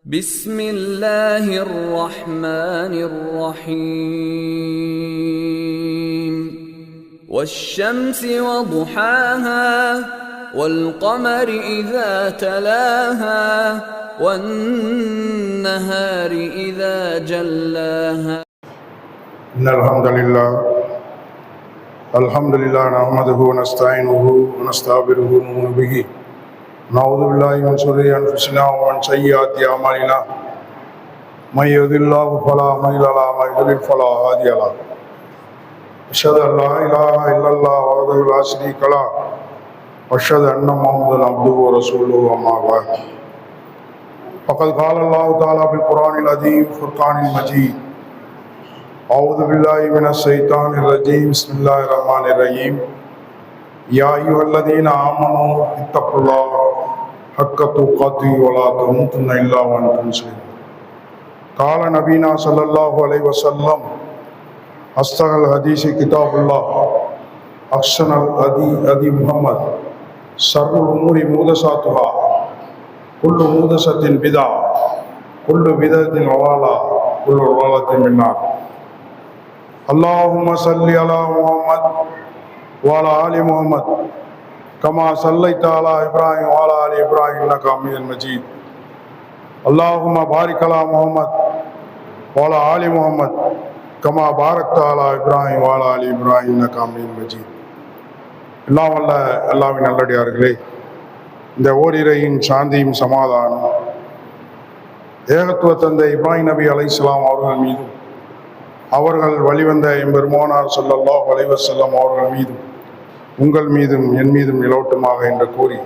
بسم الله الرحمن الرحيم والشمس وضحاها والقمر إذا تلاها والنهار إذا جلاها إن الحمد لله نحمده ونستعينه ونستغفره ونؤمن به نعوذ بالله من شرور أنفسنا ومن سيئات أعمالنا من يهد الله فلا مضل له ومن يضلل فلا هادي له أشهد أن لا إله إلا الله وحده لا شريك له وأشهد أن محمدا عبده ورسوله أما بعد فقد قال الله تعالى في القرآن العظيم فرقان المجيد أعوذ بالله من الشيطان الرجيم بسم الله الرحمن الرحيم يا أيها الذين آمنوا اتقوا الله حق تقاته ولا تموتن إلا وأنتم مسلمون قال نبينا صلى الله عليه وسلم أصدق الحديث كتاب الله أحسن الهدي محمد شر الأمور محدثاتها كل محدثة بدعة كل بدعة ضلالة كل ضلالة في النار اللهم صل على محمد وعلى آل محمد كما صليت على إبراهيم وعلى آل إبراهيم إنك حميد مجيد اللهم بارك على محمد وعلى آل محمد كما باركت على إبراهيم وعلى آل إبراهيم إنك حميد مجيد எல்லாம் வல்ல அல்லாஹ்வின் நல்லடியார்களே, இந்த ஓரிரையின் சாந்தியும் சமாதானம் ஏகத்துவ தந்தை இப்ராஹிம் நபி அலைஹிஸ்ஸலாம் அவர்கள் மீதும் அவர்கள் வழிவந்த எம்பெருமானார் ஸல்லல்லாஹு அலைஹி வஸல்லம் அவர்கள் மீதும் உங்கள் மீதும் என் மீதும் நிலவட்டுமாக என்று கூறி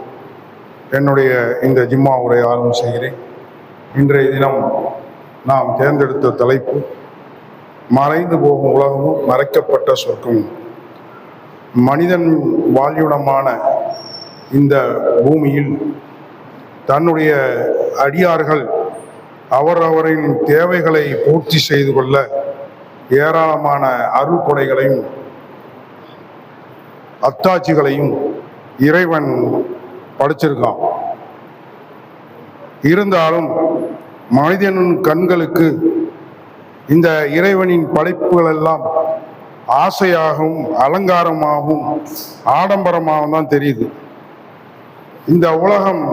என்னுடைய இந்த ஜிம்மா உரையை ஆரம்பம் செய்கிறேன். இன்றைய தினம் நாம் தேர்ந்தெடுத்த தலைப்பு மறைந்து போகும் உலகமும் மறைக்கப்பட்ட சொர்க்கமும். மனிதன் வாழ்விடமான இந்த பூமியில் தன்னுடைய அடியார்கள் அவரவரின் தேவைகளை பூர்த்தி செய்து கொள்ள ஏராளமான அருள் கொடைகளையும் அத்தாட்சிகளையும் இறைவன் படைச்சிருக்கான். இருந்தாலும் மனிதனின் கண்களுக்கு இந்த இறைவனின் படைப்புகள் எல்லாம் ஆசையாகவும் அலங்காரமாகவும் ஆடம்பரமாகவும் தான் தெரியுது. இந்த உலகம்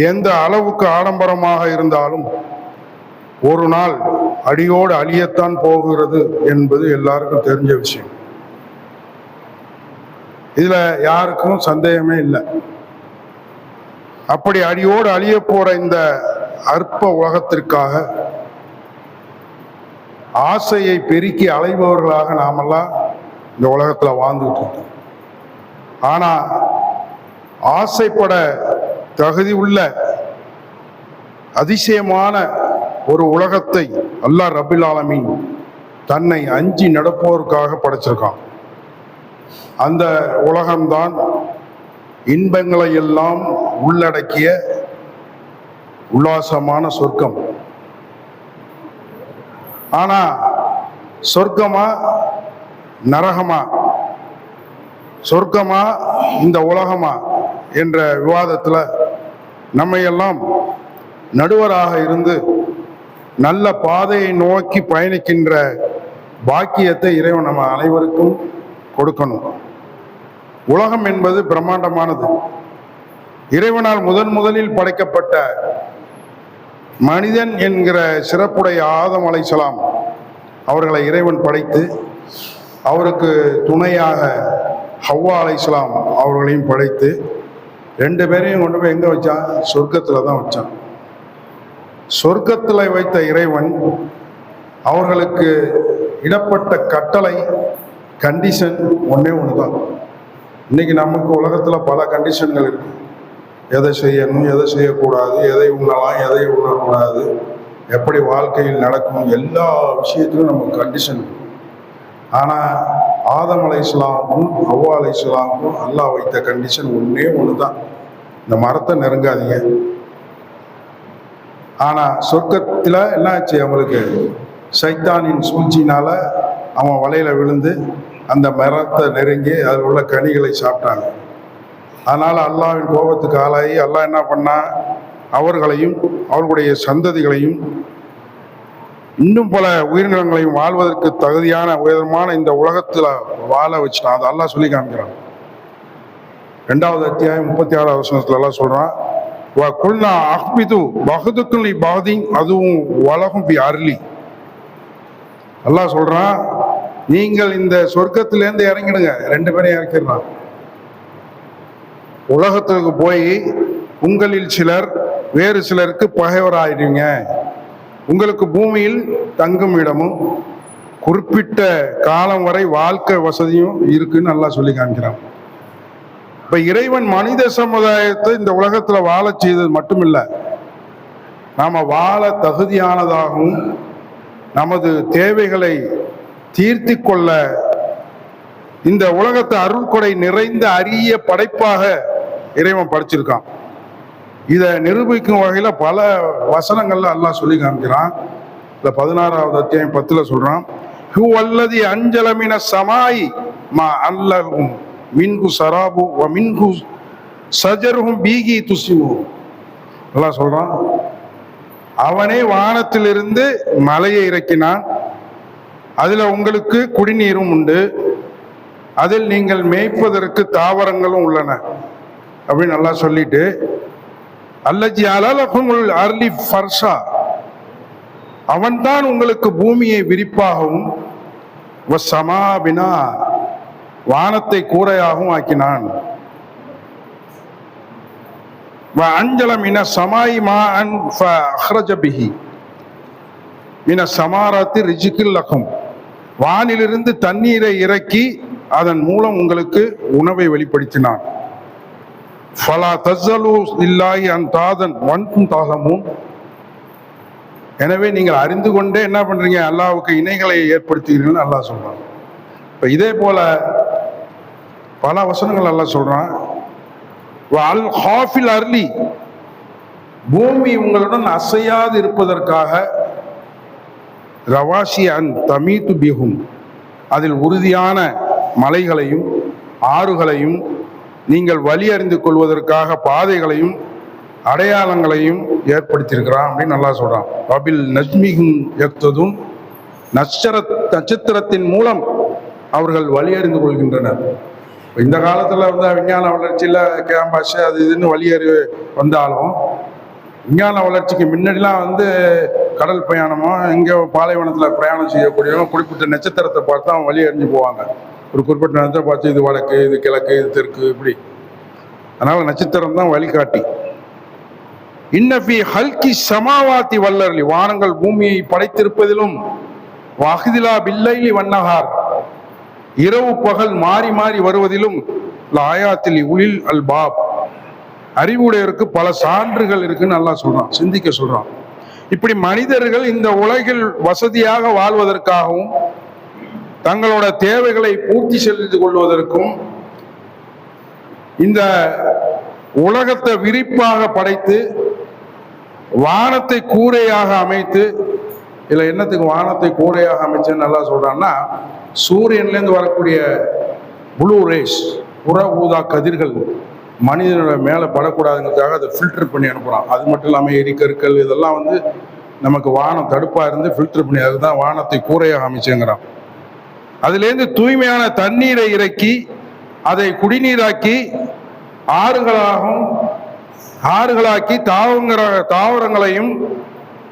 எந்த அளவுக்கு ஆடம்பரமாக இருந்தாலும் ஒரு நாள் அடியோடு அழியத்தான் போகிறது என்பது எல்லாருக்கும் தெரிஞ்ச விஷயம். இதுல யாருக்கும் சந்தேகமே இல்லை. அப்படி அடியோடு அழிய போற இந்த அற்ப உலகத்திற்காக ஆசையை பெருக்கி அலைபவர்களாக நாமெல்லாம் இந்த உலகத்துல வாழ்ந்துட்டு இருக்கோம். ஆனா ஆசைப்பட தகுதி உள்ள அதிசயமான ஒரு உலகத்தை அல்லாஹ் ரப்பில் ஆலமீன் தன்னை அஞ்சி நடப்போருக்காக படைச்சிருக்கான். அந்த உலகம்தான் இன்பங்களை எல்லாம் உள்ளடக்கிய உல்லாசமான சொர்க்கம். ஆனா சொர்க்கமா நரகமா, சொர்க்கமா இந்த உலகமா என்ற விவாதத்துல நம்மையெல்லாம் நடுவராக இருந்து நல்ல பாதையை நோக்கி பயணிக்கின்ற பாக்கியத்தை இறைவன் நம்ம அனைவருக்கும் கொடுக்கணும். உலகம் என்பது பிரம்மாண்டமானது. இறைவனால் முதலில் படைக்கப்பட்ட மனிதன் என்கிற சிறப்புடைய ஆதம் அலைஹிஸ்ஸலாம் அவர்களை இறைவன் படைத்து அவருக்கு துணையாக ஹவ்வா அலைஹிஸ்ஸலாம் அவர்களையும் படைத்து ரெண்டு பேரையும் கொண்டு போய் எங்க வச்சான்? சொர்க்கத்துல தான் வச்சான். சொர்க்கத்தில் வைத்த இறைவன் அவர்களுக்கு இடப்பட்ட கட்டளை கண்டிஷன் ஒன்னே ஒண்ணுதான். இன்னைக்கு நமக்கு உலகத்துல பல கண்டிஷன்கள் இருக்கு. எதை செய்யணும், எதை செய்யக்கூடாது, எதை உண்ணலாம், எதை உண்ணக்கூடாது, எப்படி வாழ்க்கையில் நடக்கும், எல்லா விஷயத்திலும் நமக்கு கண்டிஷன் இருக்கு. ஆனா ஆதம் அலைஹிஸ்ஸலாமுக்கும் ஹவ்வா அலைஹிஸ்ஸலாமுக்கும் அல்லாஹ் வைத்த கண்டிஷன் ஒன்னே ஒண்ணுதான், இந்த மரத்தை நெருங்காதீங்க. ஆனா சொர்க்கத்துல என்ன ஆச்சு? அவங்களுக்கு சைத்தானின் சூழ்ச்சினால அவன் வலையில விழுந்து அந்த மரத்தை நெருங்கி அதில் உள்ள கனிகளை சாப்பிட்டாங்க. அதனால அல்லாஹ்வின் கோபத்துக்கு ஆளாகி அல்லாஹ் என்ன பண்ணா? அவர்களையும் அவர்களுடைய சந்ததிகளையும் இன்னும் பல உயிரினங்களையும் வாழ்வதற்கு தகுதியான உயர்மான இந்த உலகத்துல வாழ வச்சுட்டான். அதை அல்லாஹ் சொல்லி காமிக்கிறான். 2வது அத்தியாயம் 36வது வசனத்துல எல்லாம் சொல்றான், குல்னா அஹ்பிது பஹதுக்குல் பாதிங் அதுவும் வலகும் பி அர்லி. அல்லாஹ் சொல்றான், நீங்கள் இந்த சொர்க்கத்திலேருந்து இறங்கிடுங்க. 2 பேரையும் இறக்கிடுறான். உலகத்துக்கு போய் உங்களில் சிலர் வேறு சிலருக்கு பகைவராயிடுங்க. உங்களுக்கு பூமியில் தங்கும் இடமும் குறிப்பிட்ட காலம் வரை வாழ்க்கை வசதியும் இருக்குன்னு நல்லா சொல்லி காமிக்கிறான். இப்ப இறைவன் மனித சமுதாயத்தை இந்த உலகத்துல வாழ செய்தது மட்டுமில்லை, நாம வாழ தகுதியானதாகவும் நமது தேவைகளை தீர்த்தி கொள்ள இந்த உலகத்தை அருள்கொடை நிறைந்த அரிய படைப்பாக இறைவன் படைச்சிருக்கான். இதை நிரூபிக்கும் வகையில பல வசனங்கள்ல அல்லாஹ் சொல்லி காமிக்கிறான். இந்த 16வது அத்தியாயம் 10ல சொல்றான், ஹு அல்லதி அஞ்சலமின சமாய் மா அல்லஹும் மின்ஹு சராபு வ மின்ஹு சஜருஹும் பீகி துசிமு. அல்லாஹ் சொல்றான், அவனே வானத்திலிருந்து மலையை இறக்கினான், அதுல உங்களுக்கு குடிநீரும் உண்டு, அதில் நீங்கள் மேய்ப்பதற்கு தாவரங்களும் உள்ளன அப்படின்னு நல்லா சொல்லிட்டு, அல்லஜி அலலகுமுல் அர்லி ஃபர்ஷா, அவன்தான் உங்களுக்கு பூமியை விரிப்பாகவும் வசமாபினா வானத்தை கூரையாகவும் ஆக்கினான். அஞ்சல மின சமாய் மான் ஃபஅஹ்ரஜ பிஹி மின சமாராத்தி ரிஜிகில் லகும், வானிலிருந்து தண்ணீரை இறக்கி அதன் மூலம் உங்களுக்கு உணவை வெளிப்படுத்தினான். ஃபலா தஸ்ஸலு லில்லாஹி அன் தாதன் வன்கும் தாகமும், எனவே நீங்கள் அறிந்து கொண்டே என்ன பண்றீங்க, அல்லாஹ்வுக்கு இணைகளை ஏற்படுத்துகிறீர்கள் அல்லாஹ் சொல்றான். இப்ப இதே போல பல வசனங்கள் அல்லாஹ் சொல்றான். அல் ஹாஃபில் அர்லி, பூமி உங்களுடன் அசையாது இருப்பதற்காக ரவாசி அன் தமீது பிஹும், அதில் உறுதியான மலைகளையும் ஆறுகளையும் நீங்கள் வழி அறிந்து கொள்வதற்காக பாதைகளையும் அடையாளங்களையும் ஏற்படுத்தியிருக்கிறான் அப்படின்னு நல்லா சொல்றான். பபில் நஜ்மிகும் யக்ததும், நட்சத்திரத்தின் மூலம் அவர்கள் வழி அறிந்து கொள்கின்றனர். இந்த காலத்துல விஞ்ஞான வளர்ச்சியில கேம்பாஸ் அது இதுன்னு வழியறி வந்தாலும், விஞ்ஞான வளர்ச்சிக்கு முன்னாடிலாம் கடல் பயணமோ இங்கே பாலைவனத்துல பிரயாணம் செய்யக்கூடியவங்க குறிப்பிட்ட நட்சத்திரத்தை பார்த்து அவன் வழி அறிஞ்சு போவாங்க. ஒரு குறிப்பிட்ட நட்சத்திரம் பார்த்து இது வடக்கு, இது கிழக்கு, இது தெற்கு, இப்படி. அதனால நட்சத்திரம் தான் வழிகாட்டி. இன்னஃபி ஹல்கி சமாவாத்தி வல்லர்லி, வானங்கள் பூமியை படைத்திருப்பதிலும் வஹ்திலா பில்லைலி வன்னஹார், இரவு பகல் மாறி மாறி வருவதிலும் ஆயாத்தில் உலில் அல் பாப், அறிவுடையருக்கு பல சான்றுகள் இருக்குன்னு நல்லா சொல்றான், சிந்திக்க சொல்றான். இப்படி மனிதர்கள் இந்த உலகில் வசதியாக வாழ்வதற்காகவும் தங்களோட தேவைகளை பூர்த்தி செய்து கொள்வதற்கும் இந்த உலகத்தை விரிப்பாக படைத்து வானத்தை கூரையாக அமைத்து, இதுல என்னத்துக்கு வானத்தை கூரையாக அமைச்சுன்னு நல்லா சொல்றான்னா, சூரியன்லேருந்து வரக்கூடிய ப்ளூ ரேஸ், புற ஊதா கதிர்கள் மனிதனோட மேலே படக்கூடாதுங்கிறதுக்காக அதை ஃபில்டர் பண்ணி அனுப்புகிறான். அது மட்டும் இல்லாமல் எரிக்கற்கள் இதெல்லாம் நமக்கு வானம் தடுப்பாக இருந்து ஃபில்டர் பண்ணி, அதுதான் வானத்தை கூரையாக அமைச்சுங்கிறான். அதுலேருந்து தூய்மையான தண்ணீரை இறக்கி அதை குடிநீராக்கி ஆறுகளாக்கி தாவரங்களையும்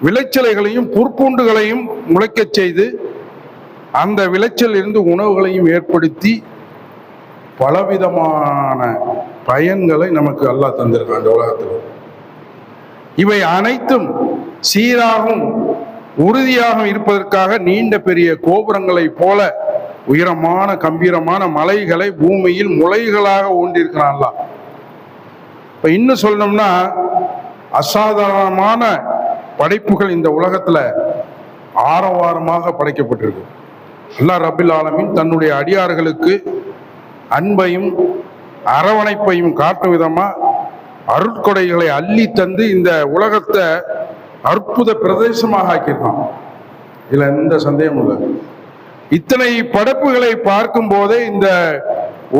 விளைச்சலைகளையும் புற்பூண்டுகளையும் முளைக்கச் செய்து அந்த விளைச்சல் இருந்து உணவுகளையும் ஏற்படுத்தி பலவிதமான பயன்களை நமக்கு அல்லாஹ் தந்திருக்கான் இந்த உலகத்தில். இவை அனைத்தும் சீராகவும் உறுதியாகவும் இருப்பதற்காக நீண்ட பெரிய கோபுரங்களை போல உயரமான கம்பீரமான மலைகளை பூமியில் முளைகளாக ஊண்டியிருக்கிறான் அல்லாஹ். இப்ப இன்னும் சொல்லணும்னா, அசாதாரணமான படைப்புகள் இந்த உலகத்துல ஆரவாரமாக படைக்கப்பட்டிருக்கு. அல்லாஹ் ரப்பில் ஆலமீன் தன்னுடைய அடியார்களுக்கு அன்பையும் அரவணைப்பையும் காட்டும் விதமா அருட்கொடைகளை அள்ளி தந்து இந்த உலகத்தை அற்புத பிரதேசமாக ஆக்கியிருக்கான். இதுல எந்த சந்தேகமும் இல்லை. இத்தனை படைப்புகளை பார்க்கும் போதே இந்த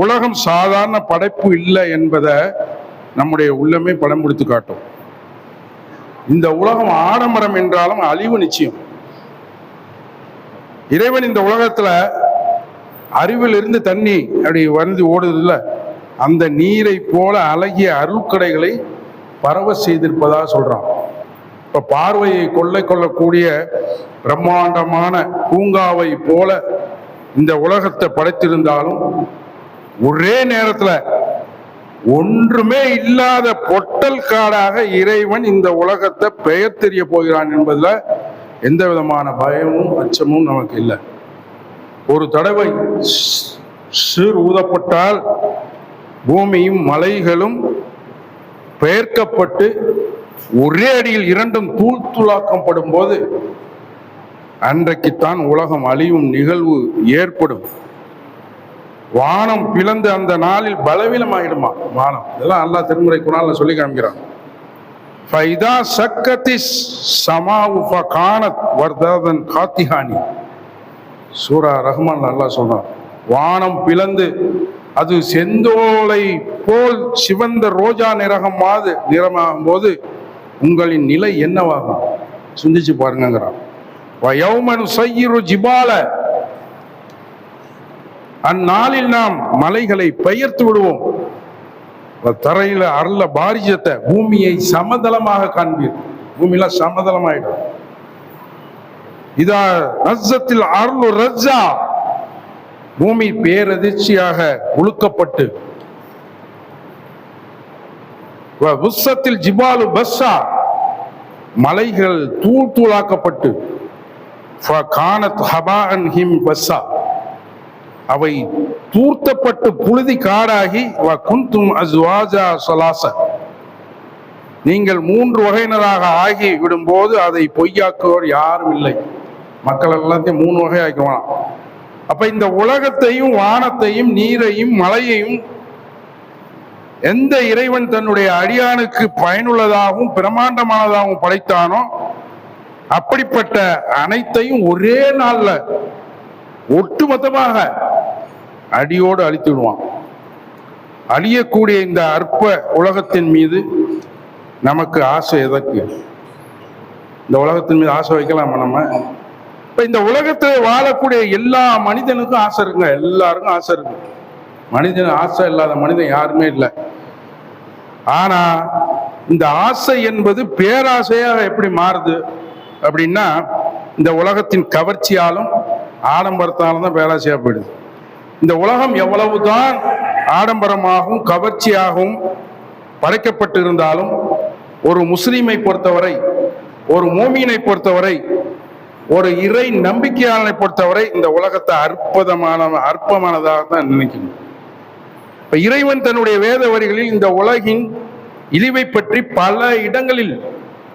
உலகம் சாதாரண படைப்பு இல்லை என்பதை நம்முடைய உள்ளமே படம் பிடித்து காட்டும். இந்த உலகம் ஆடம்பரம் என்றாலும் அழிவு நிச்சயம். இறைவன் இந்த உலகத்துல அறிவில் இருந்து தண்ணி அப்படி வந்து ஓடுது இல்ல, அந்த நீரை போல அழகிய அருள்கடைகளை பரவ செய்திருப்பதாக சொல்றான். இப்ப பார்வையை கொள்ளக்கூடிய பிரம்மாண்டமான பூங்காவை போல இந்த உலகத்தை படைத்திருந்தாலும் ஒரே நேரத்துல ஒன்றுமே இல்லாத பொட்டல் காடாக இறைவன் இந்த உலகத்தை பெயர் தெரிய போகிறான் என்பதுல எந்த விதமான பயமும் அச்சமும் நமக்கு இல்லை. ஒரு தடவை சீர் ஊதப்பட்டால் பூமியும் மலைகளும் பெயர்க்கப்பட்டு ஒரே அடியில் இரண்டும் தூள் தூளாக்கப்படும் போது அன்றைக்குத்தான் உலகம் அழியும் நிகழ்வு ஏற்படும். வானம் பிளந்து அந்த நாளில் பலவீனமாயிடுமா வானம். இதெல்லாம் அல்லாஹ் திருமுறை குர்ஆன்ல சொல்லி காமிக்கிறான். ஃபைதா சக்கத்திஸ் சமாஉ ஃபகானத் வர்ததன் காத்திஹானி. சூரா ரஹ்மான்ல அல்லாஹ் சொல்றான், வானம் பிளந்து அது செந்தோலை போல் சிவந்த ரோஜா நிறமாகும் போது உங்களின் நிலை என்னவாகும் சிந்திச்சு பாருங்கிறான். வயௌமனு சய்யிரு ஜிபால, அந்நாளில் நாம் மலைகளை பெயர்த்து விடுவோம். தரையில அருள பாரிஜத்தை, பூமியை சமதளமாக காண்பீர். பூமியெல்லாம் சமதளமாயிடும். இதா ரஸ்ஸத்தில் அருளு ரஸ்ஸா, பூமி பேரதிர்ச்சியாக உழுக்கப்பட்டு, உஸ்ஸத்தில் ஜிபாலு பஸ்ஸா, மலைகள் தூள் தூளாக்கப்பட்டு, ஃபகானத் ஹபாஅன் ஹிம் பஸ்ஸா, அவை தூர்த்தப்பட்டு புழுதி காடாகி, வகுந்தும் அஸ்வாஜா ஸலாஸ, நீங்கள் 3 வகையினராக ஆகி விடும்போது அதை பொய்யாக்குவோர் யாரும் இல்லை. மக்கள் எல்லாத்தையும் 3 வகை ஆக்குவான். அப்ப இந்த உலகத்தையும் வானத்தையும் நீரையும் மலையையும் எந்த இறைவன் தன்னுடைய அடியானுக்கு பயனுள்ளதாகவும் பிரமாண்டமானதாகவும் படைத்தானோ அப்படிப்பட்ட அனைத்தையும் ஒரே நாள்ல ஒட்டுமொத்தமாக அடியோடு அழித்து விடுவான். அழியக்கூடிய இந்த அற்ப உலகத்தின் மீது நமக்கு ஆசை எதற்கு? இந்த உலகத்தின் மீது ஆசை வைக்கலாமா நம்ம? இப்ப இந்த உலகத்தில் வாழக்கூடிய எல்லா மனிதனுக்கும் ஆசை இருக்குங்க. எல்லாருக்கும் ஆசை இருக்கு. மனிதன் ஆசை இல்லாத மனிதன் யாருமே இல்லை. ஆனா இந்த ஆசை என்பது பேராசையாக எப்படி மாறுது அப்படின்னா, இந்த உலகத்தின் கவர்ச்சியாலும் ஆடம்பரத்தாலும் தான் பேராசையா போயிடுது. இந்த உலகம் எவ்வளவுதான் ஆடம்பரமாகவும் கவர்ச்சியாகவும் படைக்கப்பட்டு இருந்தாலும் ஒரு முஸ்லீமை பொறுத்தவரை, ஒரு மூமினை பொறுத்தவரை, ஒரு இறை நம்பிக்கையாளனை பொறுத்தவரை இந்த உலகத்தை அற்பமானதாக தான் நினைக்கணும். இப்ப இறைவன் தன்னுடைய வேத வரிகளில் இந்த உலகின் இழிவை பற்றி பல இடங்களில்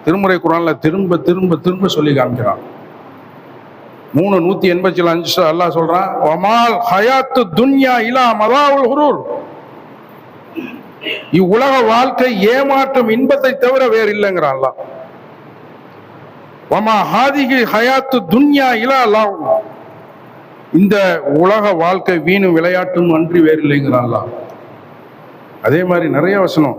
திருமுறை குர்ஆன்ல திரும்ப திரும்ப திரும்ப சொல்லி காமிக்கிறான். 3:185 அல்லாஹ் சொல்றான், வமால் ஹயாத்து துன்யா இலா மதாவுல் ஹுரூர், இவ்வுலக வாழ்க்கை ஏமாற்றும் இன்பத்தை தவிர வேறு இல்லைங்கிறான் அல்லாஹ். வமா ஹாதிஹி ஹயாத்து துன்யா இலா அல்லாஹ், இந்த உலக வாழ்க்கை வீணும் விளையாட்டும் அன்றி வேறு இல்லைங்கிறான் அல்லாஹ். அதே மாதிரி நிறைய வசனம்,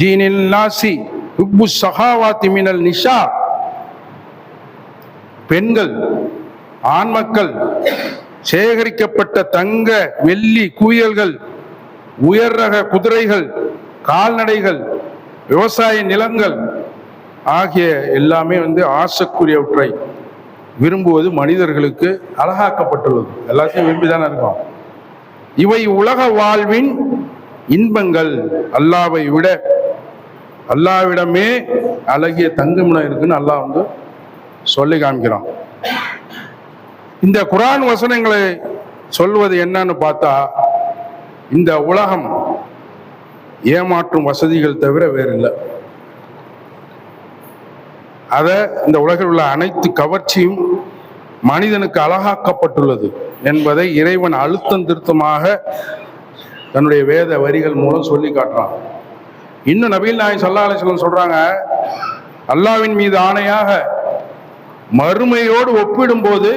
ஜீனில் நாசி ஹுப்பு ஸஹாவாத்தி மினல் நிஷா, பெண்கள் ஆண்மக்கள் சேகரிக்கப்பட்ட தங்க வெள்ளி குவியல்கள், உயர் ரக குதிரைகள், கால்நடைகள், விவசாய நிலங்கள் ஆகிய எல்லாமே ஆசைக்குரியவற்றை விரும்புவது மனிதர்களுக்கு அழகாக்கப்பட்டுள்ளது. எல்லாத்தையும் விரும்பிதானே இருக்கும். இவை உலக வாழ்வின் இன்பங்கள். அல்லாவிடமே அழகிய தங்குமிடம் இருக்குன்னு அல்லாஹ் சொல்லி காமிக்கிறான். இந்த குர்ஆன் வசனங்களை சொல்வது என்னன்னு பார்த்தா, இந்த உலகம் ஏமாற்றும் வசதிகள் தவிர வேறு இல்லை. இந்த உலகில் உள்ள அனைத்து கவர்ச்சியும் மனிதனுக்கு அழகாக்கப்பட்டுள்ளது என்பதை இறைவன் அழுத்தம் திருத்தமாக தன்னுடைய வேத வரிகள் மூலம் சொல்லி காட்டுறான். இன்னும் நபிகள் நாயகம் ஸல்லல்லாஹு அலைஹி வஸல்லம் சொல்றாங்க, அல்லாஹ்வின் மீது ஆணையாக மறுமையோடு ஒப்பிடும்போது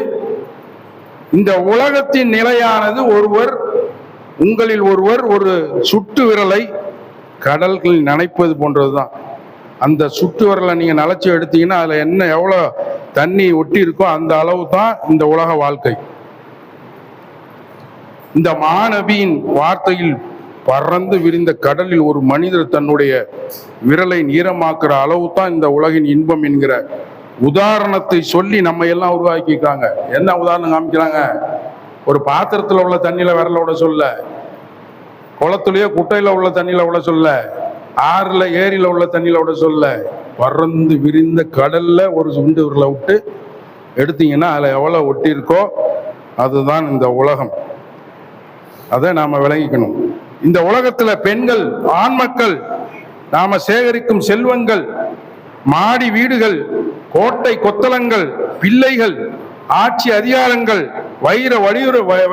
இந்த உலகத்தின் நிலையானது உங்களில் ஒருவர் ஒரு சுட்டு விரலை கடல்களில் நனைப்பது போன்றதுதான். அந்த சுட்டு விரலை நீங்கள் நனைச்சி எடுத்தீங்கன்னா அதில் என்ன எவ்வளோ தண்ணி ஒட்டி இருக்கோ அந்த அளவு தான் இந்த உலக வாழ்க்கை. இந்த மாநபியின் வார்த்தையில் பறந்து விரிந்த கடலில் ஒரு மனிதர் தன்னுடைய விரலை நீரமாக்குற அளவு தான் இந்த உலகின் இன்பம் என்கிற உதாரணத்தை சொல்லி நம்ம எல்லாம் உருவாக்கிக்கிறாங்க. என்ன உதாரணம் காமிக்கிறாங்க? ஒரு பாத்திரத்தில் உள்ள தண்ணியில விரல விட சொல்ல, குளத்துலயோ குட்டையில உள்ள தண்ணியில விட சொல்ல, ஆறுல ஏரியில உள்ள தண்ணியில விட சொல்ல, பறந்து விரிந்த கடல்ல ஒரு சுண்டு விரலை விட்டு எடுத்தீங்கன்னா அதில் எவ்வளோ ஒட்டி இருக்கோ அதுதான் இந்த உலகம். அதை நாம விளங்கிக்கணும். இந்த உலகத்துல பெண்கள், ஆண் மக்கள், நாம சேகரிக்கும் செல்வங்கள், மாடி வீடுகள், கோட்டை கொத்தளங்கள், பிள்ளைகள், ஆட்சி அதிகாரங்கள், வைர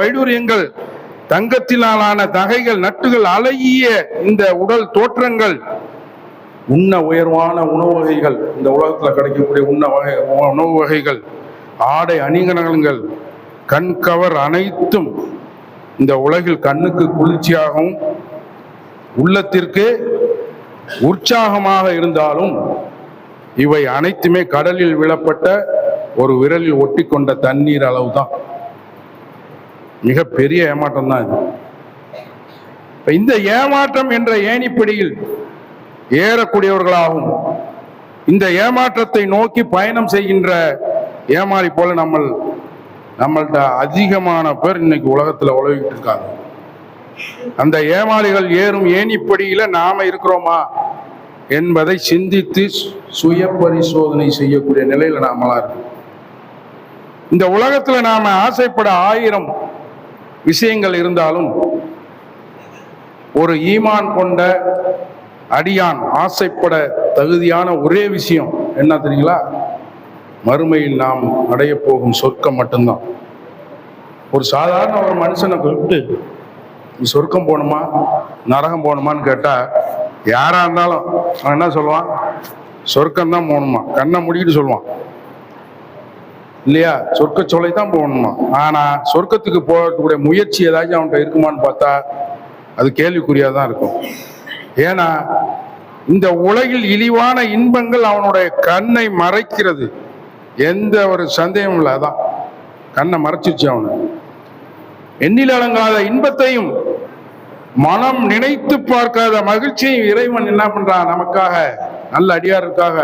வைடூரியங்கள், தங்கத்தினாலான நகைகள், நட்டுகள், அழகிய இந்த உடல் தோற்றங்கள், உண்ண உயர்வான உணவு வகைகள், இந்த உலகத்துல கிடைக்கக்கூடிய உணவு வகைகள், ஆடை அணிகலன்கள், கண்கவர் அனைத்தும் இந்த உலகில் கண்ணுக்கு குளிர்ச்சியாகவும் உள்ளத்திற்கு உற்சாகமாக இருந்தாலும் இவை அனைத்துமே கடலில் விழப்பட்ட ஒரு விரலில் ஒட்டி கொண்ட தண்ணீர் அளவு தான். மிக பெரிய ஏமாற்றம் தான் இது. இந்த ஏமாற்றம் என்ற ஏணிப்படியில் ஏறக்கூடியவர்களாகவும் இந்த ஏமாற்றத்தை நோக்கி பயணம் செய்கின்ற ஏமாறி போல நம்மள்கிட்ட அதிகமான பேர் இன்னைக்கு உலகத்துல உலகிட்டு இருக்காங்க. அந்த ஏமாளிகள் ஏறும் ஏணிப்படியில நாம இருக்கிறோமா என்பதை சிந்தித்து சுய பரிசோதனை செய்யக்கூடிய நிலையில நாமெல்லாம் இருக்கோம். இந்த உலகத்துல நாம ஆசைப்பட 1000 விஷயங்கள் இருந்தாலும் ஒரு ஈமான் கொண்ட அடியான் ஆசைப்பட தகுதியான ஒரே விஷயம் என்ன தெரியுங்களா? மறுமையில் நாம் அடைய போகும் சொர்க்கம் மட்டும்தான். ஒரு சாதாரண ஒரு மனுஷனை கூப்பிட்டு நீ சொர்க்கம் போகணுமா நரகம் போகணுமான்னு கேட்டா யாரா இருந்தாலும் அவன் என்ன சொல்லுவான்? சொர்க்கம் தான் போகணுமா, கண்ணை முடிக்கிட்டு சொல்லுவான் இல்லையா? சொர்க்க சோலை தான் போகணுமா. ஆனா சொர்க்கத்துக்கு போகக்கூடிய முயற்சி ஏதாச்சும் அவன்கிட்ட இருக்குமான்னு பார்த்தா அது கேள்விக்குறியாதான் இருக்கும். ஏன்னா இந்த உலகில் இழிவான இன்பங்கள் அவனுடைய கண்ணை மறைக்கிறது. எந்த ஒரு சந்தேகமும் இல்லை, அதான் கண்ணை மறைச்சிருச்சு அவனு. எண்ணில் அடங்காத இன்பத்தையும் மனம் நினைத்து பார்க்காத மகிழ்ச்சியும் இறைவன் என்ன பண்றான்? நமக்காக, நல்ல அடியாருக்காக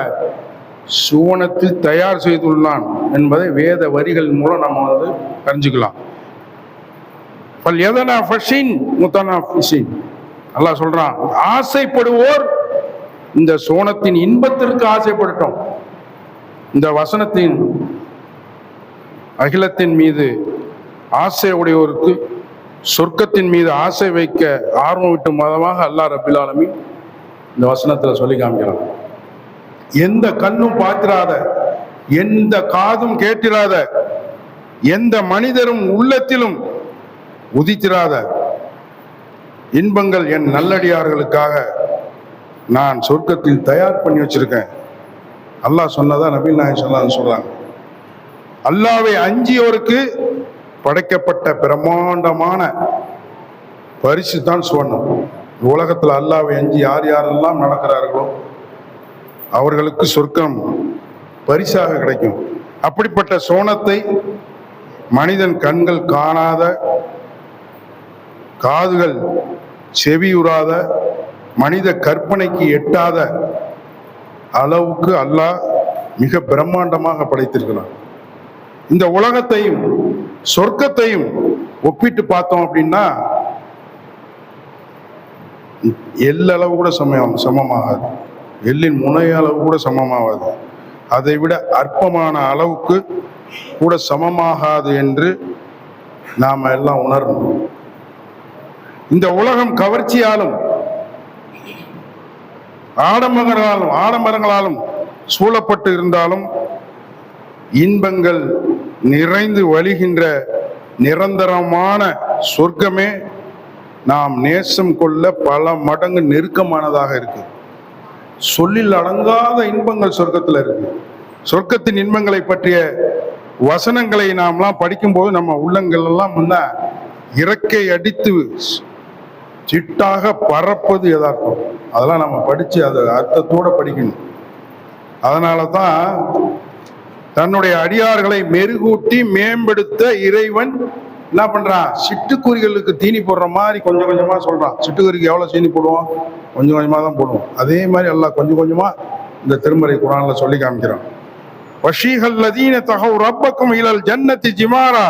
சுவனத்தில் தயார் செய்துள்ளான் என்பதை வேத வரிகள் மூலம் நம்ம தெரிஞ்சுக்கலாம். அல்லாஹ் சொல்றான், ஆசைப்படுவோர் இந்த சோனத்தின் இன்பத்திற்கு ஆசைப்படட்டும். இந்த வசனத்தின் அகிலத்தின் மீது ஆசை உடையோருக்கு சொர்க்கத்தின் மீது ஆசை வைக்க ஆர்வம் விட்டு மதமாக அல்லாஹ் ரப்பில் ஆலமீன் இந்த வசனத்துல சொல்லி காமிக்கிறான். எந்த கண்ணும் பார்த்திராத, எந்த காதும் கேட்டிராத, எந்த மனிதரும் உள்ளத்திலும் உதித்திராத இன்பங்கள் என் நல்லடியார்களுக்காக நான் சொர்க்கத்தில் தயார் பண்ணி வச்சிருக்கேன். அல்லாஹ் சொன்னதா நபிகள் நாயகம் ஸல்லல்லாஹு அலைஹி வஸல்லம் சொல்றாங்க. அல்லாஹ்வை அஞ்சியோருக்கு படைக்கப்பட்ட பிரம்மாண்டமான பரிசு தான் சுவனம். உலகத்துல அல்லாஹ்வை அஞ்சி யார் யாரெல்லாம் நடக்கிறார்களோ அவர்களுக்கு சொர்க்கம் பரிசாக கிடைக்கும். அப்படிப்பட்ட சோனத்தை மனிதன் கண்கள் காணாத, காதுகள் செவியுறாத, மனித கற்பனைக்கு எட்டாத அளவுக்கு அல்லாஹ் மிக பிரம்மாண்டமாக படைத்திருக்கிறான். இந்த உலகத்தையும் சொர்க்கத்தையும் ஒப்பிட்டு பார்த்தோம் அப்படின்னா எல்லளவு கூட சமமாகாது. எல்லின் முனைய அளவு கூட சமமாகாது. அதை விட அற்பமான அளவுக்கு கூட சமமாகாது என்று நாம் எல்லாம் உணரணும். இந்த உலகம் கவர்ச்சியாலும் ஆடம்பரங்களாலும் சூழப்பட்டு இருந்தாலும் இன்பங்கள் நிறைந்து வழிகின்ற நிரந்தரமான சொர்க்கமே நாம் நேசம் கொள்ள பல மடங்கு நெருக்கமானதாக இருக்கு. சொல்லில் அடங்காத இன்பங்கள் சொர்க்கத்தில் இருக்கு. சொர்க்கத்தின் இன்பங்களை பற்றிய வசனங்களை நாம்லாம் படிக்கும்போது நம்ம உள்ளங்கள் எல்லாம் முன்ன இறக்கை அடித்து சிட்டாக பறப்பது யதார்த்தம். அதெல்லாம் நம்ம படிச்சு அதை அர்த்தத்தோட படிக்கணும். அதனால தான் தன்னுடைய அடியார்களை மெருகூட்டி மேம்படுத்த இறைவன் என்ன பண்றான், சிட்டுக்குருவிகளுக்கு தீனி போடுற மாதிரி கொஞ்சம் கொஞ்சமா சொல்றான். சிட்டுக்குருவிக்கு எவ்வளவு தீனி போடுவோம்? கொஞ்சம் கொஞ்சமா தான் போடுவோம். அதே மாதிரி அல்லாஹ் கொஞ்சம் கொஞ்சமா இந்த திருமறை குர்ஆன்ல சொல்லி காமிக்கிறான். வஷீஹல் லதீன தகவ் ரப்பக்கும் இலல் ஜன்னதி ஜிமாரா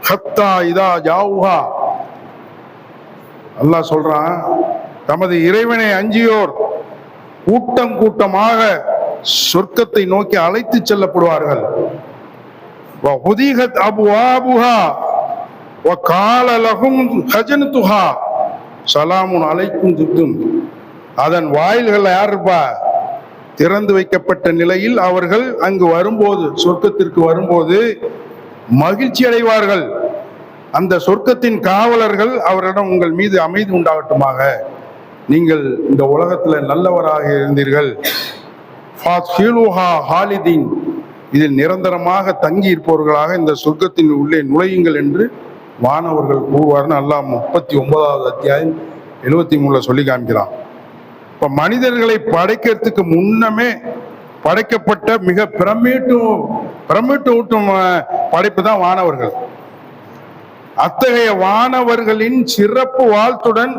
ஹத்தா இதா ஜாவுஹா. அல்லாஹ் சொல்றான், தமது இறைவனை அஞ்சியோர் கூட்டம் கூட்டமாக சொர்க்கத்தை நோக்கி அழைத்து செல்லப்படுவார்கள். வஹுதிகத் அப்வாபுஹா வகால லஹும் ஹஜனதுஹா ஸலாமுன் அலைக்கும் திப்தும். அதன் வாயில்கள் யார் இருப்பா? திறந்து வைக்கப்பட்ட நிலையில் அவர்கள் அங்கு வரும்போது, சொர்க்கத்திற்கு வரும்போது மகிழ்ச்சி அடைவார்கள். அந்த சொர்க்கத்தின் காவலர்கள் அவரிடம், உங்கள் மீது அமைதி உண்டாகட்டுமாக, நீங்கள் இந்த உலகத்துல நல்லவராக இருந்தீர்கள், ஹாலிதீன், இதில் நிரந்தரமாக தங்கி இருப்பவர்களாக இந்த சொர்க்கத்தின் உள்ளே நுழையுங்கள் என்று வானவர்கள் கூறுவார்னு அல்லாஹ் 39வது அத்தியாயம் 73 சொல்லி காமிக்கிறான். இப்ப மனிதர்களை படைக்கிறதுக்கு முன்னமே படைக்கப்பட்ட மிக பிரமிட்டூட்டும் படைப்பு தான் வானவர்கள். அத்தகைய வானவர்களின் சிறப்பு வாழ்த்துடன்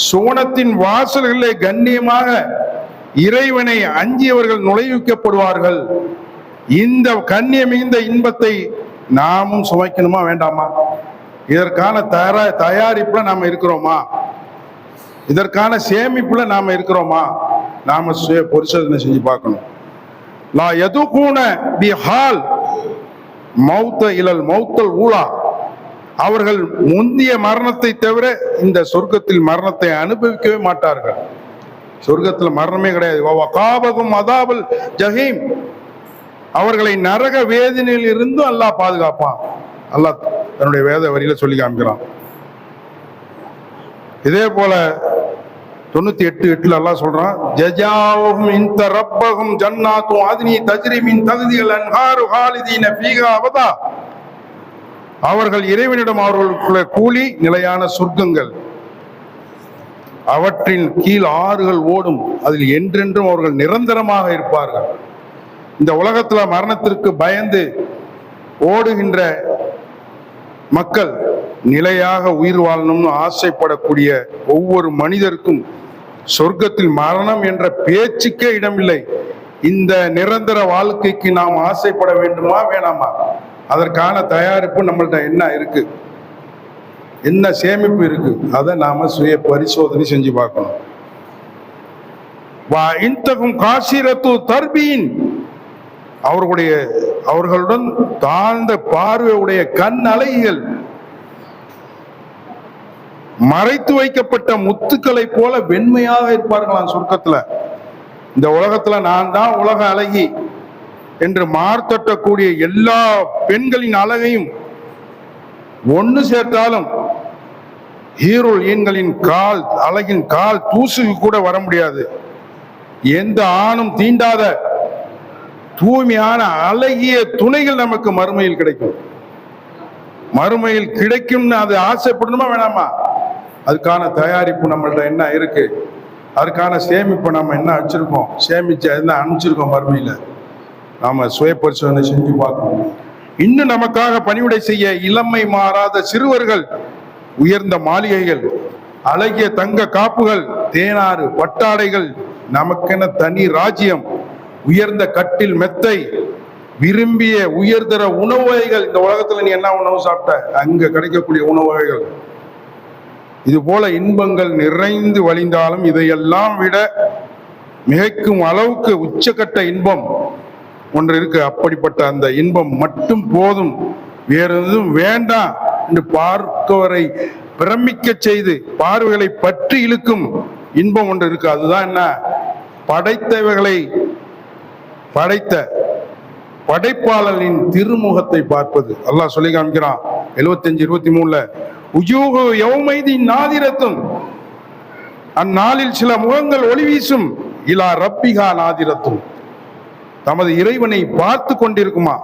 சுவனத்தின் வாசல்களை கண்ணியமாக இறைவனை அஞ்சியவர்கள் நுழைவிக்கப்படுவார்கள். இந்த கண்ணியம் மிகுந்த இன்பத்தை நாமும் சுவைக்கணுமா வேண்டாமா? இதற்கான தயாரிப்புல நாம இருக்கிறோமா? இதற்கான சேமிப்புல நாம இருக்கிறோமா? நாம பரிசோதனை செஞ்சு பார்க்கணும். லா யதுகூன பிஹால் மௌத இலல் மௌத்தல் ஊலா. அவர்கள் முந்திய மரணத்தை தவிர இந்த சொர்க்கத்தில் மரணத்தை அனுபவிக்கவே மாட்டார்கள். சொர்க்கத்தில் மரணமே கிடையாது. வகாபகும் அதாபுல் ஜஹீம். அவர்களை நரக வேதனையில் இருந்தும் அல்லாஹ் பாதுகாப்பான். அல்லாஹ் தன்னுடைய வேத வரியில சொல்லி காமிக்கிறான். இதே போல 98:8 அல்லாஹ் சொல்றான், ஜஜாவுஹும் இன்த ரப்பஹும் ஜன்னாத்து அத்னி தஜ்ரி மின் தஹ்திஹில் அன்ஹாரு ஹாலிதீன ஃபீஹா அபதா. அவர்கள் இறைவனிடம் அவர்களுக்குள்ள கூலி நிலையான சொர்க்கங்கள், அவற்றின் கீழ் ஆறுகள் ஓடும், அதில் என்றென்றும் அவர்கள் நிரந்தரமாக இருப்பார்கள். இந்த உலகத்துல மரணத்திற்கு பயந்து ஓடுகின்ற மக்கள் நிலையாக உயிர் வாழணும்னு ஆசைப்படக்கூடிய ஒவ்வொரு மனிதருக்கும் சொர்க்கத்தில் மரணம் என்ற பேச்சுக்கே இடமில்லை. இந்த நிரந்தர வாழ்க்கைக்கு நாம் ஆசைப்பட வேண்டுமா வேணாமா? அதற்கான தயாரிப்பு நம்மள்ட்ட என்ன இருக்கு, என்ன சேமிப்பு இருக்கு, அதை நாம சுய பரிசோதனை செஞ்சு பார்க்கணும். வா இன்தகும் காசிரத்து தர்பீன். அவர்களுடன் தாழ்ந்த பார்வையுடைய கண் அலைகள், மறைத்து வைக்கப்பட்ட முத்துக்களை போல வெண்மையாக இருப்பார்களாம் சொர்க்கத்துல. இந்த உலகத்துல நான் தான் உலக அழகி என்று மார்த்தட்டக்கூடிய எல்லா பெண்களின் அழகையும் ஒன்று சேர்த்தாலும் ஹீரோல் ஈன்களின் கால் அழகின் கால் தூசுக்கு கூட வர முடியாது. எந்த ஆணும் தீண்டாத தூய்மையான அழகிய துணைகள் நமக்கு மறுமையில் கிடைக்கும். மறுமையில் கிடைக்கும்னு அது ஆசைப்படணுமா வேணாமா? அதுக்கான தயாரிப்பு நம்மள்ட்ட என்ன இருக்கு, அதுக்கான சேமிப்பு நம்ம என்ன வச்சிருக்கோம், சேமிச்சு என்ன அனுப்பிச்சிருக்கோம் மறுமையில, நாம சுய பரிசோதனை செஞ்சு பார்க்கணும். இன்னும் நமக்காக பணிவிடை செய்ய இளமை மாறாத சிறுவர்கள், உயர்ந்த மாளிகைகள், அழகிய தங்க காப்புகள், தேனாறு பட்டாடைகள், நமக்கென தனி ராஜ்யம், உயர்ந்த கட்டில் மெத்தை, விரும்பிய உயர்தர உணவு வகைகள். இந்த உலகத்துல நீ என்ன உணவு சாப்பிட்ட, அங்க கிடைக்கக்கூடிய உணவு வகைகள். இது போல இன்பங்கள் நிறைந்து வழிந்தாலும் இதையெல்லாம் விட மிகைக்கும் அளவுக்கு உச்சக்கட்ட இன்பம் ஒன்று இருக்கு. அப்படிப்பட்ட அந்த இன்பம் மட்டும் போதும், வேற எதுவும் வேண்டாம் என்று பார்க்கவரை பிரமிக்க செய்து பார்வைகளை பற்றி இழுக்கும் இன்பம் ஒன்று இருக்கு. அதுதான் என்ன? படைத்தவைகளை படைத்த படைப்பாளரின் திருமுகத்தை பார்ப்பது. அல்லாஹ் சொல்லி காமிக்கிறான் 75:23 உஜூஹு யௌமைதின் நாதிரத்தும். அந்நாளில் சில முகங்கள் ஒளி வீசும், இலா ரப்பிகா நாதிரத்தும். தமது இறைவனை பார்த்து கொண்டிருக்குமா.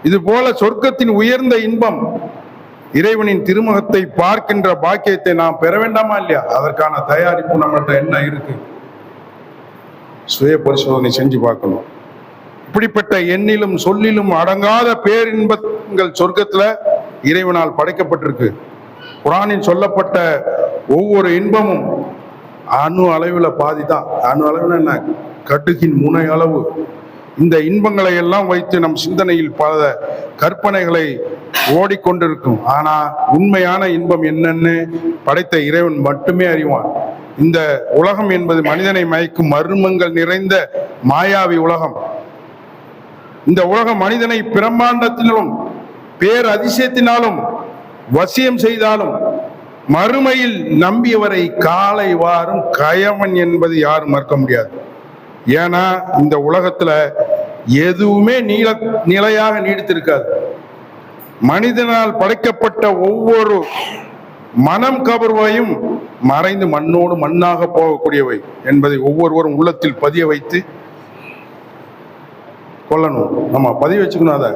இது போல சொர்க்கத்தின் உயர்ந்த இன்பம், இறைவனின் திருமுகத்தை பார்க்கின்ற பாக்கியத்தை நாம் பெற வேண்டாமா இல்லையா? அதற்கான தயாரிப்பு நம்மகிட்ட என்ன இருக்கு, சுய பரிசோதனை செஞ்சு பார்க்கணும். இப்படிப்பட்ட எண்ணிலும் சொல்லிலும் அடங்காத பேரின்பங்கள் சொர்க்கத்துல இறைவனால் படைக்கப்பட்டிருக்கு. குர்ஆனில் சொல்லப்பட்ட ஒவ்வொரு இன்பமும் அணு அளவில் பாதி தான். அணு அளவில் என்ன, கடுகின் முனை அளவு. இந்த இன்பங்களை எல்லாம் வைத்து நம் சிந்தனையில் பல கற்பனைகளை ஓடிக்கொண்டிருக்கும். ஆனா உண்மையான இன்பம் என்னன்னு படைத்த இறைவன் மட்டுமே அறிவான். இந்த உலகம் என்பது மனிதனை மயக்கும் மர்மங்கள் நிறைந்த மாயாவி உலகம். இந்த உலகம் மனிதனை பிரம்மாண்டத்தினாலும் பேர் அதிசயத்தினாலும் வசியம் செய்தாலும் மறுமையில் நம்பியவரை காலை வாரும் கயவன் என்பது யாரும் மறுக்க முடியாது. ஏன்னா இந்த உலகத்துல எதுவுமே நிலையாக நீடித்திருக்காது. மனிதனால் படைக்கப்பட்ட ஒவ்வொரு மனம் கவர்வையும் மறைந்து மண்ணோடு மண்ணாக போகக்கூடியவை என்பதை ஒவ்வொருவரும் உள்ளத்தில் பதிய வைத்து கொள்ளணும். நம்ம பதிய வச்சுக்கணும். அதை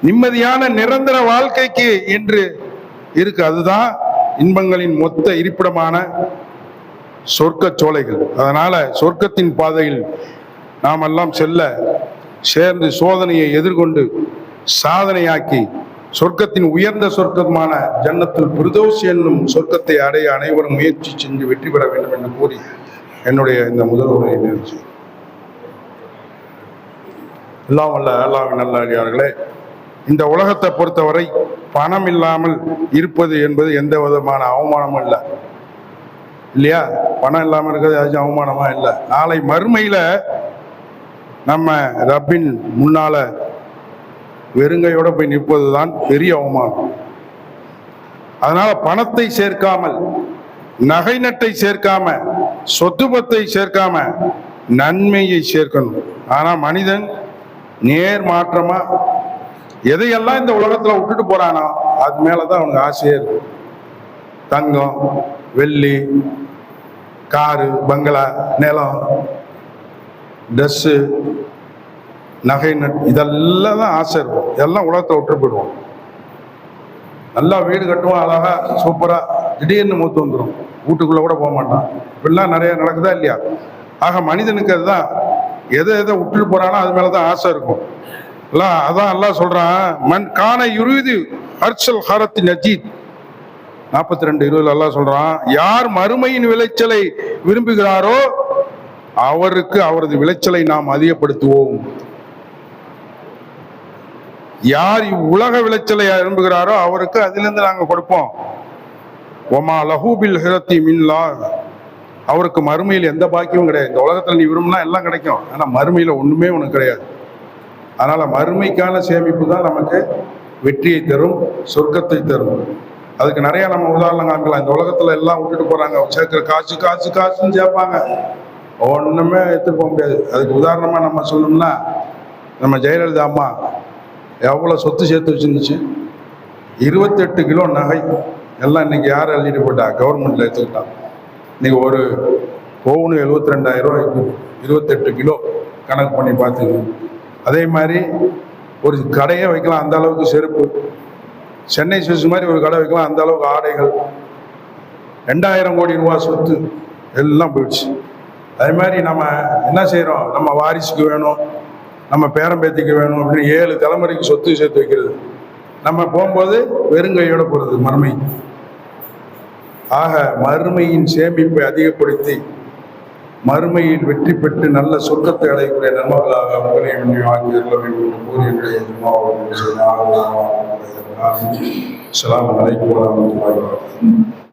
நிம்மதியான நிரந்தர வாழ்க்கைக்கு என்று இருக்கு. அதுதான் இன்பங்களின் மொத்த இருப்பிடமான சொர்க்க சோலைகள். அதனால சொர்க்கத்தின் பாதையில் நாம் எல்லாம் செல்ல சேர்ந்து சோதனையை எதிர்கொண்டு சாதனையாக்கி சொர்க்கத்தின் உயர்ந்த சொர்க்கமான ஜன்னத்துல் ஃபிர்தௌஸ் என்னும் சொர்க்கத்தை அடைய அனைவரும் முயற்சி செஞ்சு வெற்றி பெற வேண்டும் என்று கூறி என்னுடைய இந்த முதல் உரையை நிகழ்ச்சி. எல்லாம் வல்ல அல்லாஹ்வின் நல்லடியார்களே, இந்த உலகத்தை பொறுத்தவரை பணம் இல்லாமல் இருப்பது என்பது எந்த விதமான அவமானமும் இல்லை, இல்லையா? பணம் இல்லாமல் இருக்கிறது ஏதாச்சும் அவமானமா இல்லை. நாளை மறுமையில நம்ம ரப்பின் முன்னால வெறுங்கையோட போய் நிற்பது தான் பெரிய அவமானம். அதனால பணத்தை சேர்க்காமல், நகை நட்டை சேர்க்காம, சொத்துபத்தை சேர்க்காம நன்மையை சேர்க்கணும். ஆனா மனிதன் நேர் மாற்றமா எதையெல்லாம் இந்த உலகத்துல விட்டுட்டு போறானோ அது மேலதான் அவனுக்கு ஆசையே இருக்கு. தங்கம், வெள்ளி, காரு, பங்களா, நிலம், ட்ரெஸ்ஸு, நகை நட், இதெல்லாம் தான் ஆசை இருக்கும். இதெல்லாம் உலகத்தை விட்டு போயிடுவோம். நல்லா வீடு கட்டுவோம், அழகா சூப்பரா, திடீர்னு மூத்து வந்துடும், வீட்டுக்குள்ள கூட போக மாட்டான். இப்படிலாம் நிறைய நடக்குதா இல்லையா? ஆக மனிதனுக்கு அதுதான், எதை விட்டுட்டு போறானோ அது மேலதான் ஆசை இருக்கும். அதான் அல்லாஹ் சொல்றான், மன் கான யுரீது ஹர்ஷல் ஹரத்தி நஜீத் 42:20 அல்லாஹ் சொல்றான், யார் மறுமையின் விளைச்சலை விரும்புகிறாரோ அவருக்கு அவரது விளைச்சலை நாம் அதிகப்படுத்துவோம். யார் உலக விளைச்சலை விரும்புகிறாரோ அவருக்கு அதிலிருந்து நாங்கள் கொடுப்போம். ஒமா லஹூபில் ஹிரத்தி மின்லா, அவருக்கு மறுமையில் எந்த பாக்கியமும் கிடையாது. இந்த உலகத்தில் நீ விரும்பினா எல்லாம் கிடைக்கும், ஆனா மறுமையில ஒண்ணுமே உனக்கு கிடையாது. அதனால மறுமைக்கான சேமிப்பு தான் நமக்கு வெற்றியை தரும், சொர்க்கத்தை தரும். அதுக்கு நிறைய நம்ம உதாரணம் காமிக்கலாம். இந்த உலகத்துல எல்லாம் விட்டுட்டு போறாங்க, சேர்க்கிற காசு காசு காசுன்னு சேர்ப்பாங்க, ஒண்ணுமே எடுத்துட்டு போக முடியாது. அதுக்கு உதாரணமா நம்ம சொல்லணும்னா, நம்ம ஜெயலலிதா அம்மா எவ்வளவு சொத்து சேர்த்து வச்சிருந்துச்சு, 28 கிலோ நகை எல்லாம் இன்னைக்கு யார் எழுதிட்டு போட்டா? கவர்மெண்ட்ல எடுத்துக்கிட்டான். இன்னைக்கு ஒரு பவுனு 72,000 ரூபாய்க்கு 28 கிலோ கணக்கு பண்ணி பார்த்துங்க. அதே மாதிரி ஒரு கடையை வைக்கலாம், அந்த அளவுக்கு செருப்பு. சென்னை சுவிஸ் மாதிரி ஒரு கடை வைக்கலாம், அந்த அளவுக்கு ஆடைகள். 2000 கோடி ரூபாய் சொத்து எல்லாம் போயிடுச்சு. அதே மாதிரி நம்ம என்ன செய்யறோம், நம்ம வாரிசுக்கு வேணும், நம்ம பேரம்பேத்திக்கு வேணும் அப்படின்னு 7 தலைமுறைக்கு சொத்து சேர்த்து வைக்கிறது. நம்ம போகும்போது வெறுங்கையோட போறது மறுமை. ஆக மறுமையின் சேமிப்பை அதிகப்படுத்தி மறுமையில் வெற்றி பெற்று நல்ல சொர்க்கத்தை அடையக்கூடிய நன்மகளாக உங்களை ஆக்கியிருக்க வேண்டும் என்று கூறி என்னுடைய அஸ்ஸலாமு அலைக்கும் வரஹ்மத்துல்லாஹி வபரகாத்துஹு.